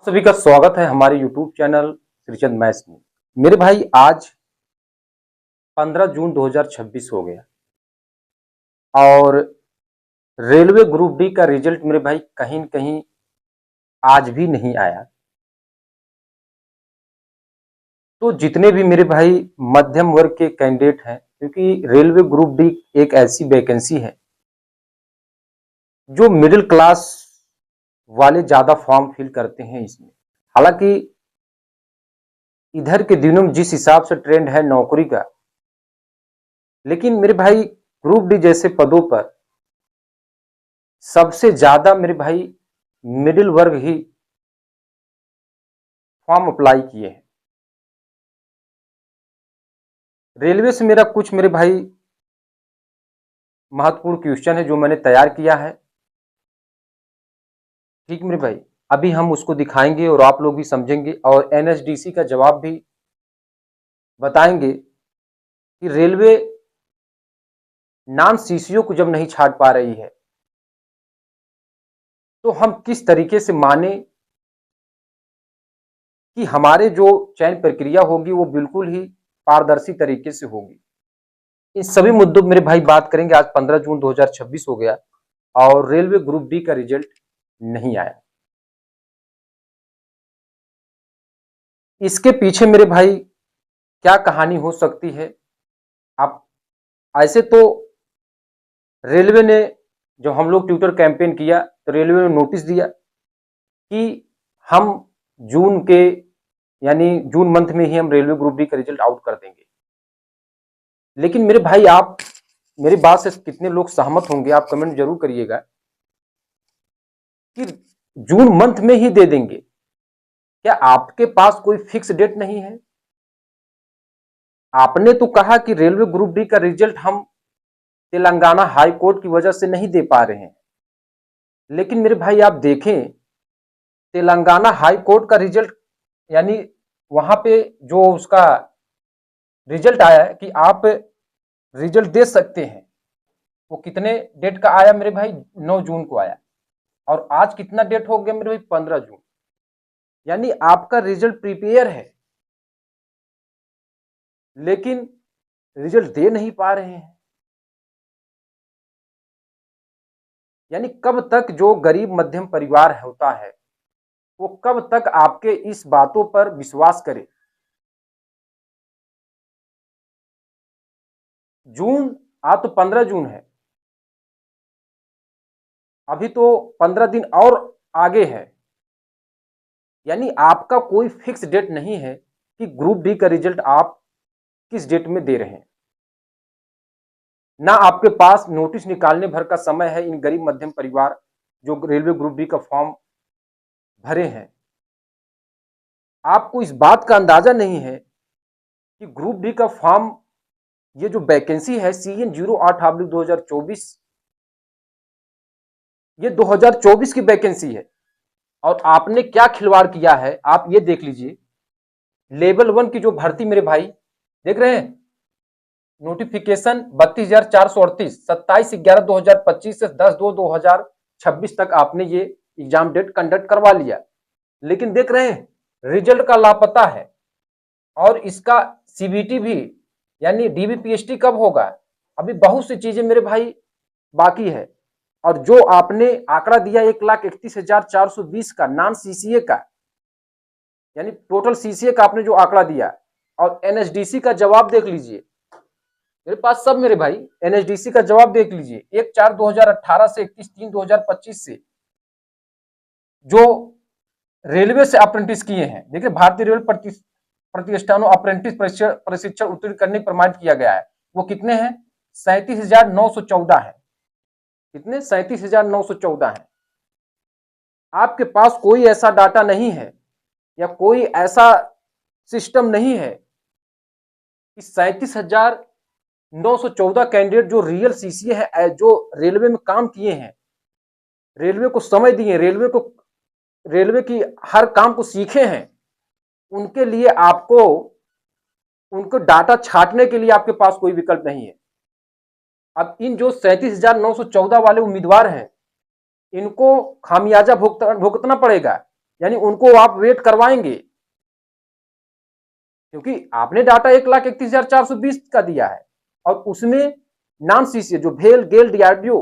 सभी का स्वागत है हमारे YouTube चैनल श्रीचंद मैथ्स में। मेरे भाई आज 15 जून 2026 हो गया और रेलवे ग्रुप डी का रिजल्ट मेरे भाई कहीं न कहीं आज भी नहीं आया। तो जितने भी मेरे भाई मध्यम वर्ग के कैंडिडेट हैं, क्योंकि रेलवे ग्रुप डी एक ऐसी वैकेंसी है जो मिडिल क्लास वाले ज्यादा फॉर्म फिल करते हैं इसमें। हालांकि इधर के दिनों में जिस हिसाब से ट्रेंड है नौकरी का, लेकिन मेरे भाई ग्रुप डी जैसे पदों पर सबसे ज्यादा मेरे भाई मिडिल वर्ग ही फॉर्म अप्लाई किए हैं। रेलवे से मेरा कुछ मेरे भाई महत्वपूर्ण क्वेश्चन है जो मैंने तैयार किया है। ठीक मेरे भाई, अभी हम उसको दिखाएंगे और आप लोग भी समझेंगे और एनएसडीसी का जवाब भी बताएंगे कि रेलवे नॉन सीसीओ को जब नहीं छाट पा रही है तो हम किस तरीके से माने कि हमारे जो चयन प्रक्रिया होगी वो बिल्कुल ही पारदर्शी तरीके से होगी। इन सभी मुद्दों मेरे भाई बात करेंगे। आज 15 जून 2026 हो गया और रेलवे ग्रुप डी का रिजल्ट नहीं आया। इसके पीछे मेरे भाई क्या कहानी हो सकती है? आप ऐसे तो रेलवे ने, जब हम लोग ट्विटर कैंपेन किया तो रेलवे ने नोटिस दिया कि हम जून के यानी जून मंथ में ही हम रेलवे ग्रुप डी का रिजल्ट आउट कर देंगे। लेकिन मेरे भाई आप मेरी बात से कितने लोग सहमत होंगे, आप कमेंट जरूर करिएगा कि जून मंथ में ही दे देंगे। क्या आपके पास कोई फिक्स डेट नहीं है? आपने तो कहा कि रेलवे ग्रुप डी का रिजल्ट हम तेलंगाना हाई कोर्ट की वजह से नहीं दे पा रहे हैं। लेकिन मेरे भाई आप देखें, तेलंगाना हाई कोर्ट का रिजल्ट यानी वहां पे जो उसका रिजल्ट आया है कि आप रिजल्ट दे सकते हैं, वो कितने डेट का आया मेरे भाई? 9 जून को आया। और आज कितना डेट हो गया मेरे भाई? 15 जून। यानी आपका रिजल्ट प्रिपेयर है लेकिन रिजल्ट दे नहीं पा रहे हैं। यानी कब तक जो गरीब मध्यम परिवार होता है वो कब तक आपके इस बातों पर विश्वास करे? जून आज तो 15 जून है, अभी तो 15 दिन और आगे है। यानी आपका कोई फिक्स डेट नहीं है कि ग्रुप डी का रिजल्ट आप किस डेट में दे रहे हैं। ना आपके पास नोटिस निकालने भर का समय है। इन गरीब मध्यम परिवार जो रेलवे ग्रुप डी का फॉर्म भरे हैं, आपको इस बात का अंदाजा नहीं है कि ग्रुप डी का फॉर्म, ये जो वैकेंसी है CN 08/2024, ये 2024 की वैकेंसी है। और आपने क्या खिलवाड़ किया है आप ये देख लीजिए। लेवल 1 की जो भर्ती मेरे भाई देख रहे हैं, नोटिफिकेशन 32,438 27/11/2025 से 10/2/2026 तक आपने ये एग्जाम डेट कंडक्ट करवा लिया। लेकिन देख रहे हैं रिजल्ट का लापता है। और इसका CBT भी यानी DBPST कब होगा? अभी बहुत सी चीजें मेरे भाई बाकी है। और जो आपने आंकड़ा दिया 1,31,420 का नॉन CCA का, यानी टोटल CCA का आपने जो आंकड़ा दिया, और NSDC का जवाब देख लीजिए मेरे पास सब। मेरे भाई NSDC का जवाब देख लीजिए 1/4/2018 से 31/3/2025 से जो रेलवे से अप्रेंटिस किए हैं। देखिए भारतीय रेलवे प्रतिष्ठानों अप्रेंटिस प्रशिक्षण उत्तीर्ण करने प्रमाणित किया गया है, वो कितने हैं? 37,914 है। कितने? 37,914 है। आपके पास कोई ऐसा डाटा नहीं है या कोई ऐसा सिस्टम नहीं है कि 37,914 कैंडिडेट जो रियल CCA है, जो रेलवे में काम किए हैं, रेलवे को समय दिए, रेलवे की हर काम को सीखे हैं, उनके लिए आपको उनको डाटा छांटने के लिए आपके पास कोई विकल्प नहीं है। अब इन जो 37,914 वाले उम्मीदवार हैं, इनको खामियाजा भुगतना पड़ेगा। यानी उनको आप वेट करवाएंगे, क्योंकि आपने डाटा 1,31,420 का दिया है और उसमें नॉन सीसीए जो भेल, गेल, डीआरडीओ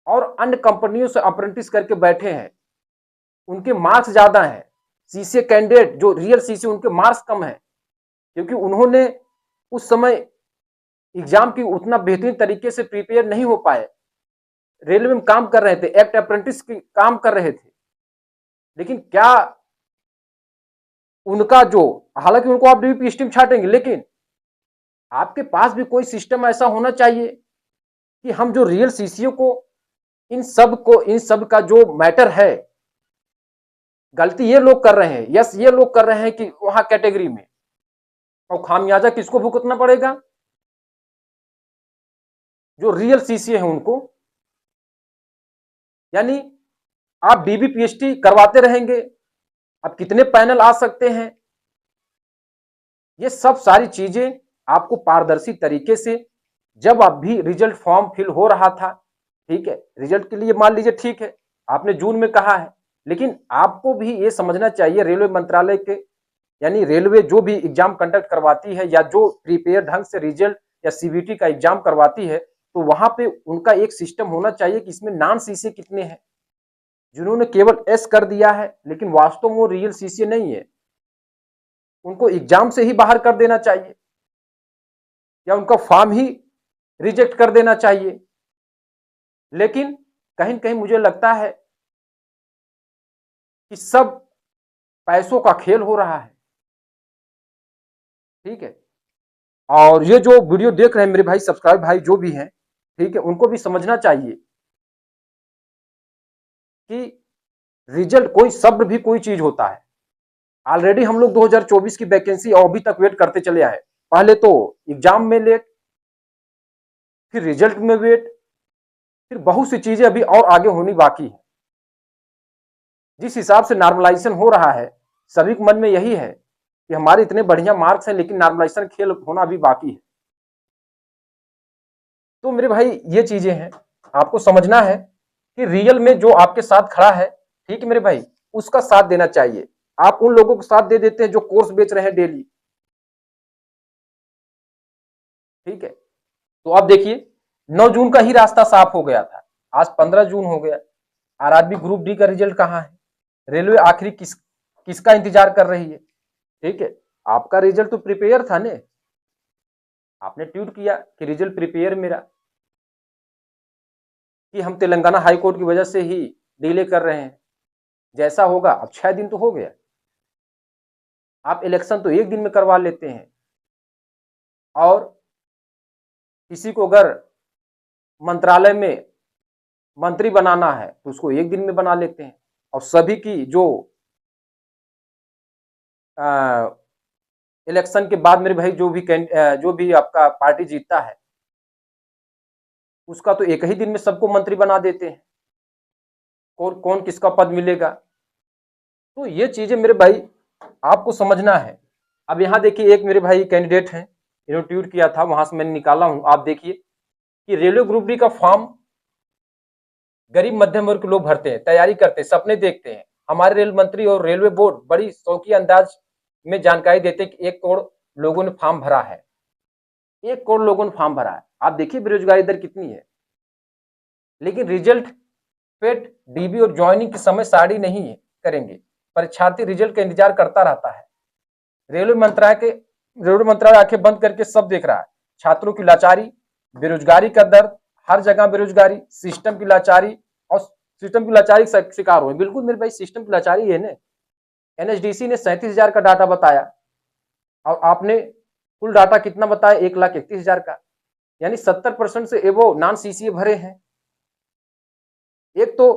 और अन्य कंपनियों से अप्रेंटिस करके बैठे हैं, उनके मार्क्स ज्यादा हैं। सीसीए कैंडिडेट जो रियल सीसीए, उनके मार्क्स कम है, क्योंकि उन्होंने उस समय एग्जाम की उतना बेहतरीन तरीके से प्रिपेयर नहीं हो पाए। रेलवे में काम कर रहे थे, एक्ट अप्रेंटिस की काम कर रहे थे, लेकिन क्या उनका जो, हालांकि उनको आप डीबीपी स्ट्रीम छाटेंगे, लेकिन आपके पास भी कोई सिस्टम ऐसा होना चाहिए कि हम जो रियल सीसीओ को, इन सब का जो मैटर है, गलती ये लोग कर रहे हैं, यस ये लोग कर रहे हैं कि वहां कैटेगरी में, और खामियाजा किसको भुगतना पड़ेगा? जो रियल सीसीए हैं उनको। यानी आप डीबीपीएसटी करवाते रहेंगे, अब कितने पैनल आ सकते हैं, ये सब सारी चीजें आपको पारदर्शी तरीके से, जब अब भी रिजल्ट फॉर्म फिल हो रहा था, ठीक है, रिजल्ट के लिए मान लीजिए ठीक है आपने जून में कहा है, लेकिन आपको भी ये समझना चाहिए रेलवे मंत्रालय के, यानी रेलवे जो भी एग्जाम कंडक्ट करवाती है या जो प्रिपेयर ढंग से रिजल्ट या सीबीटी का एग्जाम करवाती है, तो वहां पे उनका एक सिस्टम होना चाहिए कि इसमें नॉन सीसीए कितने हैं। जिन्होंने केवल एस कर दिया है लेकिन वास्तव में वो रियल सीसीए नहीं है, उनको एग्जाम से ही बाहर कर देना चाहिए या उनका फॉर्म ही रिजेक्ट कर देना चाहिए। लेकिन कहीं कहीं मुझे लगता है कि सब पैसों का खेल हो रहा है, ठीक है। और ये जो वीडियो देख रहे हैं मेरे भाई, सब्सक्राइब भाई जो भी हैं, ठीक है, उनको भी समझना चाहिए कि रिजल्ट कोई शब्द भी कोई चीज होता है। ऑलरेडी हम लोग 2024 की वैकेंसी और अभी तक वेट करते चले आए, पहले तो एग्जाम में लेट, फिर रिजल्ट में वेट, फिर बहुत सी चीजें अभी और आगे होनी बाकी है। जिस हिसाब से नॉर्मलाइजेशन हो रहा है, सभी के मन में यही है कि हमारे इतने बढ़िया मार्क्स हैं, लेकिन नॉर्मलाइजेशन खेल होना अभी बाकी है। तो मेरे भाई ये चीजें हैं, आपको समझना है कि रियल में जो आपके साथ खड़ा है, ठीक है मेरे भाई, उसका साथ देना चाहिए। आप उन लोगों को साथ दे देते हैं जो कोर्स बेच रहे हैं डेली, ठीक है। तो आप देखिए 9 जून का ही रास्ता साफ हो गया था, आज 15 जून हो गया। आरआरबी ग्रुप डी का रिजल्ट कहाँ है? रेलवे आखिरी किसका इंतजार कर रही है? ठीक है, आपका रिजल्ट तो प्रिपेयर था ने, आपने ट्वीट किया कि रिजल्ट प्रिपेयर मेरा, कि हम तेलंगाना हाई कोर्ट की वजह से ही डिले कर रहे हैं। जैसा होगा, अब 6 दिन तो हो गया, आप इलेक्शन तो एक दिन में करवा लेते हैं, और किसी को अगर मंत्रालय में मंत्री बनाना है तो उसको एक दिन में बना लेते हैं। और सभी की जो इलेक्शन के बाद मेरे भाई जो भी आपका पार्टी जीतता है, उसका तो एक ही दिन में सबको मंत्री बना देते हैं, कौन कौन किसका पद मिलेगा। तो ये चीजें मेरे भाई आपको समझना है। अब यहाँ देखिए, एक मेरे भाई कैंडिडेट हैं, इन्होंने ट्वीट किया था, वहां से मैंने निकाला हूं, आप देखिए कि रेलवे ग्रुप डी का फॉर्म गरीब मध्यम वर्ग के लोग भरते हैं, तैयारी करते हैं, सपने देखते हैं। हमारे रेल मंत्री और रेलवे बोर्ड बड़ी शौकीय अंदाज में जानकारी देते हैं कि 1 करोड़ लोगों ने फॉर्म भरा है, 1 करोड़ लोगों ने फॉर्म भरा है। आप देखिए बेरोजगारी दर कितनी है, लेकिन रिजल्ट पेट डीबी और ज्वाइनिंग के समय साड़ी नहीं करेंगे, परीक्षार्थी रिजल्ट का इंतजार करता रहता है। रेलवे मंत्रालय आंखें बंद करके सब देख रहा है, छात्रों की लाचारी, बेरोजगारी का दर्द, हर जगह बेरोजगारी, सिस्टम की लाचारी, और सिस्टम की लाचारी का शिकार हुए। बिल्कुल मेरे भाई, सिस्टम की लाचारी है ना। एनएचडीसी ने 37,000 का डाटा बताया और आपने कुल डाटा कितना बताया? 1,31,000 का, यानी 70% से एवो नॉन सीसीए भरे हैं। एक तो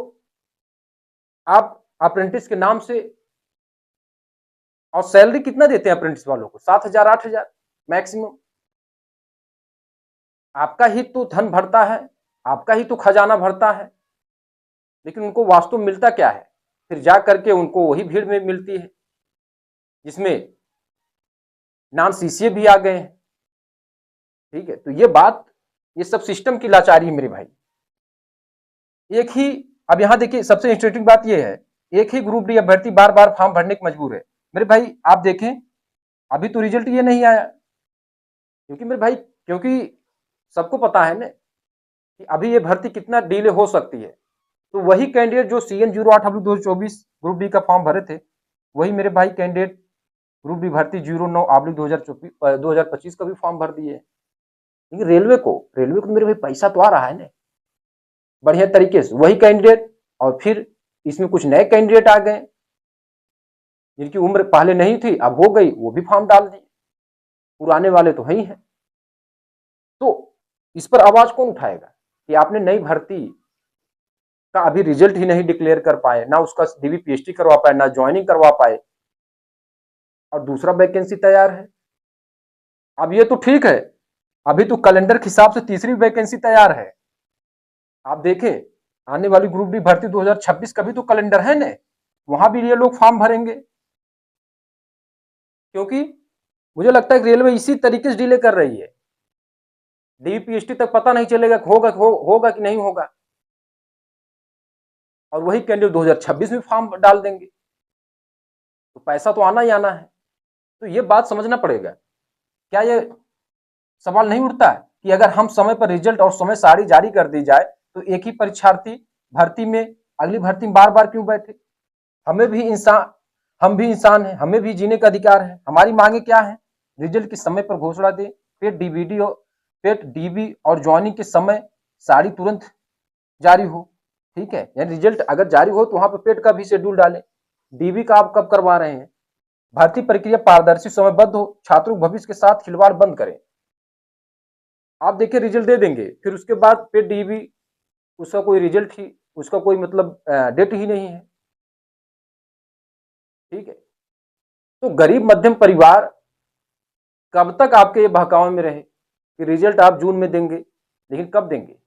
आप अप्रेंटिस के नाम से, और सैलरी कितना देते हैं अप्रेंटिस वालों को? 7,000 8,000 मैक्सिमम। आपका ही तो धन भरता है, आपका ही तो खजाना भरता है, लेकिन उनको वास्तव में मिलता क्या है? फिर जा करके उनको वही भीड़ में मिलती है जिसमें नॉन सीसीए भी आ गए हैं, ठीक है। तो ये बात, ये सब सिस्टम की लाचारी है मेरे भाई। एक ही, अब यहां देखिए सबसे इंटरेस्टिंग बात यह है एक ही ग्रुप डी अभ्यर्थी बार बार फॉर्म भरने की मजबूर है। मेरे भाई आप देखें, अभी तो रिजल्ट ये नहीं आया, क्योंकि मेरे भाई, क्योंकि सबको पता है ना कि अभी ये भर्ती कितना डिले हो सकती है। तो वही कैंडिडेट जो CN08/2024 ग्रुप डी का फॉर्म भरे थे, वही मेरे भाई कैंडिडेट ग्रुप डी भर्ती 09/2025 का भी फॉर्म भर दिए। लेकिन रेलवे को मेरे भाई पैसा तो आ रहा है ना बढ़िया तरीके से, वही कैंडिडेट, और फिर इसमें कुछ नए कैंडिडेट आ गए जिनकी उम्र पहले नहीं थी अब हो गई, वो भी फॉर्म डाल दिए, पुराने वाले तो है ही हैं। तो इस पर आवाज कौन उठाएगा कि आपने नई भर्ती का अभी रिजल्ट ही नहीं डिक्लेयर कर पाए, ना उसका DV PhD करवा पाए, ना ज्वाइनिंग करवा पाए, और दूसरा वैकेंसी तैयार है। अब ये तो ठीक है, अभी तो कैलेंडर के हिसाब से तीसरी वैकेंसी तैयार है। आप देखें, आने वाली ग्रुप डी भर्ती 2026 का भी तो कैलेंडर है ना, वहां भी ये लोग फॉर्म भरेंगे। क्योंकि मुझे लगता है कि रेलवे इसी तरीके से डिले कर रही है, DV PhD तक पता नहीं चलेगा होगा कि नहीं होगा, और वही कैंडिडेट 2026 में फॉर्म डाल देंगे, तो पैसा तो आना ही आना है। तो ये बात समझना पड़ेगा। क्या ये सवाल नहीं उठता है कि अगर हम समय पर रिजल्ट और समय सारणी जारी कर दी जाए तो एक ही परीक्षार्थी भर्ती में, अगली भर्ती में बार बार क्यों बैठे? हम भी इंसान हैं, हमें भी जीने का अधिकार है। हमारी मांगे क्या है? रिजल्ट के समय पर घोषणा दे, पेट DV और ज्वाइनिंग के समय सारी तुरंत जारी हो। ठीक है, यानी रिजल्ट अगर जारी हो तो वहां पर पेट का भी शेड्यूल डालें। DV का आप कब करवा रहे हैं? भर्ती प्रक्रिया पारदर्शी, समयबद्ध हो, छात्रों के भविष्य के साथ खिलवाड़ बंद करें। आप देखिए रिजल्ट दे देंगे, फिर उसके बाद पेट DV, उसका कोई रिजल्ट ही, उसका कोई मतलब डेट ही नहीं है। ठीक है, तो गरीब मध्यम परिवार कब तक आपके ये बहकावे में रहे कि रिजल्ट आप जून में देंगे, लेकिन कब देंगे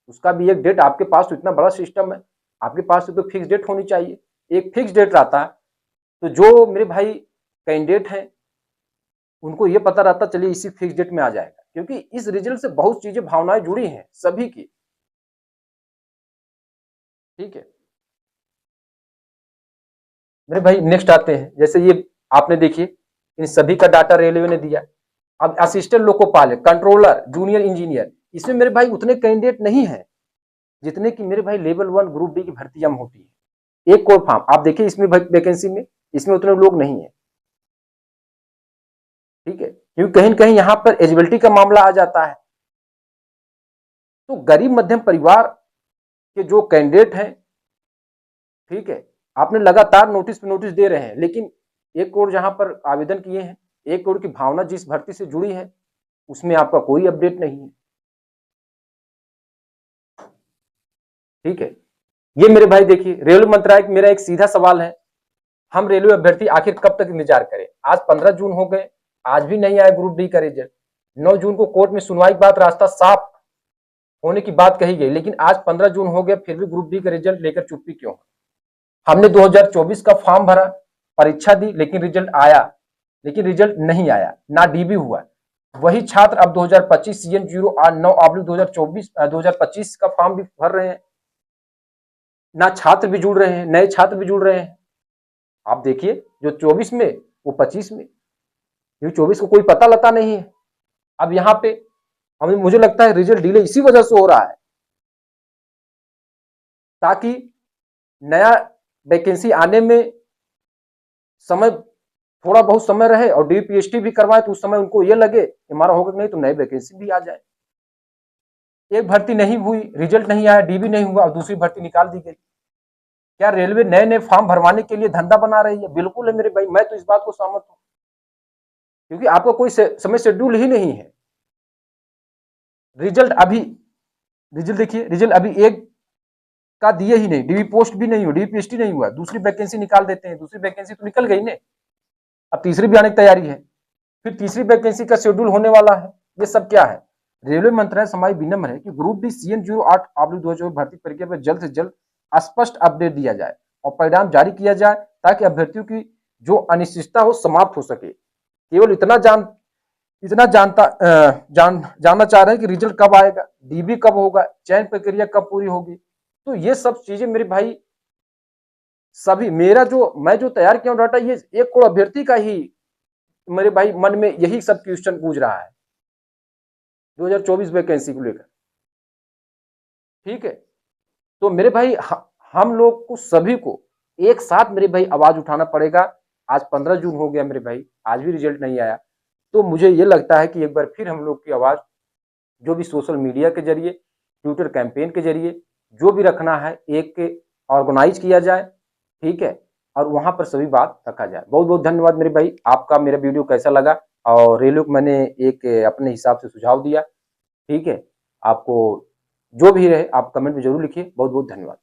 उसका भी एक डेट। आपके पास तो इतना बड़ा सिस्टम है, आपके पास तो फिक्स डेट होनी चाहिए। एक फिक्स डेट रहता है तो जो मेरे भाई कैंडिडेट हैं उनको ये पता रहता चलिए इसी फिक्स डेट में आ जाएगा, क्योंकि इस रिजल्ट से बहुत चीजें, भावनाएं जुड़ी हैं सभी की। ठीक है मेरे भाई, नेक्स्ट आते हैं, जैसे ये आपने देखिए इन सभी का डाटा रेलवे ने दिया। अब assistant loco pilot, controller, junior engineer, इसमें मेरे भाई उतने कैंडिडेट नहीं है जितने की मेरे भाई लेवल 1 ग्रुप डी की भर्ती हम होती है। एक कोर फॉर्म आप देखिए, इसमें वैकेंसी में इसमें उतने लोग नहीं है। ठीक है, क्योंकि कहीं न कहीं यहाँ पर एलिजिबिलिटी का मामला आ जाता है। तो गरीब मध्यम परिवार के जो कैंडिडेट हैं, ठीक है, आपने लगातार नोटिस पे नोटिस दे रहे हैं, लेकिन 1 करोड़ जहां पर आवेदन किए हैं, 1 करोड़ की भावना जिस भर्ती से जुड़ी है उसमें आपका कोई अपडेट नहीं है। ठीक है, ये मेरे भाई देखिए, रेलवे मंत्रालय मेरा एक सीधा सवाल है, हम रेलवे अभ्यर्थी आखिर कब तक इंतजार करें? आज 15 जून हो गए, आज भी नहीं आया ग्रुप डी का रिजल्ट। 9 जून को कोर्ट में सुनवाई के बाद रास्ता साफ होने की बात कही गई, लेकिन आज 15 जून हो गया, फिर भी ग्रुप डी का रिजल्ट लेकर चुप्पी क्यों? हमने 2024 का फॉर्म भरा, परीक्षा दी, लेकिन रिजल्ट नहीं आया, ना DV हुआ। वही छात्र अब 2025 CN 09/2024-2025 का फॉर्म भी भर रहे हैं, ना छात्र भी जुड़ रहे हैं, नए छात्र भी जुड़ रहे हैं। आप देखिए जो 24 में वो 25 में, क्योंकि 24 को कोई पता लता नहीं है। अब यहाँ पे मुझे लगता है रिजल्ट डिले इसी वजह से हो रहा है, ताकि नया वैकेंसी आने में समय, थोड़ा बहुत समय रहे, और DV PhD भी करवाए तो उस समय उनको ये लगे हमारा होगा, नहीं तो नई वैकेंसी भी आ जाए। एक भर्ती नहीं हुई, रिजल्ट नहीं आया, DV नहीं हुआ और दूसरी भर्ती निकाल दी गई। क्या रेलवे नए नए फॉर्म भरवाने के लिए धंधा बना रही है? बिल्कुल है मेरे भाई, मैं तो इस बात को सहमत हूं, क्योंकि आपका कोई समय शेड्यूल ही नहीं है। रिजल्ट देखिए, रिजल्ट अभी एक का दिए ही नहीं, DV पोस्ट भी नहीं हुआ, DV PhD नहीं हुआ, दूसरी वैकेंसी निकाल देते हैं, दूसरी वैकेंसी तो निकल गई ने, अब तीसरी भी आने की तैयारी है, फिर तीसरी वैकेंसी का शेड्यूल होने वाला है। ये सब क्या है? रेलवे मंत्रालय समाई विनम्र है कि ग्रुप डी CN 08/2024 भर्ती प्रक्रिया पर जल्द से जल्द स्पष्ट अपडेट दिया जाए और परिणाम जारी किया जाए, ताकि अभ्यर्थियों की जो अनिश्चितता हो समाप्त हो सके। केवल जानना चाह रहे हैं कि रिजल्ट कब आएगा, DV कब होगा, चयन प्रक्रिया कब पूरी होगी। तो ये सब चीजें मेरे भाई सभी मेरा जो मैं जो तैयार किया हूं डाटा, ये 1 करोड़ अभ्यर्थी का ही मेरे भाई मन में यही सब क्वेश्चन गूंज रहा है 2024 वैकेंसी को लेकर। ठीक है, तो मेरे भाई हम लोग को सभी को एक साथ मेरे भाई आवाज उठाना पड़ेगा। आज 15 जून हो गया मेरे भाई, आज भी रिजल्ट नहीं आया। तो मुझे ये लगता है कि एक बार फिर हम लोग की आवाज जो भी सोशल मीडिया के जरिए, ट्विटर कैंपेन के जरिए जो भी रखना है, एक ऑर्गेनाइज किया जाए। ठीक है, और वहां पर सभी बात रखा जाए। बहुत बहुत धन्यवाद मेरे भाई, आपका मेरा वीडियो कैसा लगा और रेलवे को मैंने एक अपने हिसाब से सुझाव दिया। ठीक है, आपको जो भी रहे आप कमेंट में जरूर लिखिए। बहुत बहुत धन्यवाद।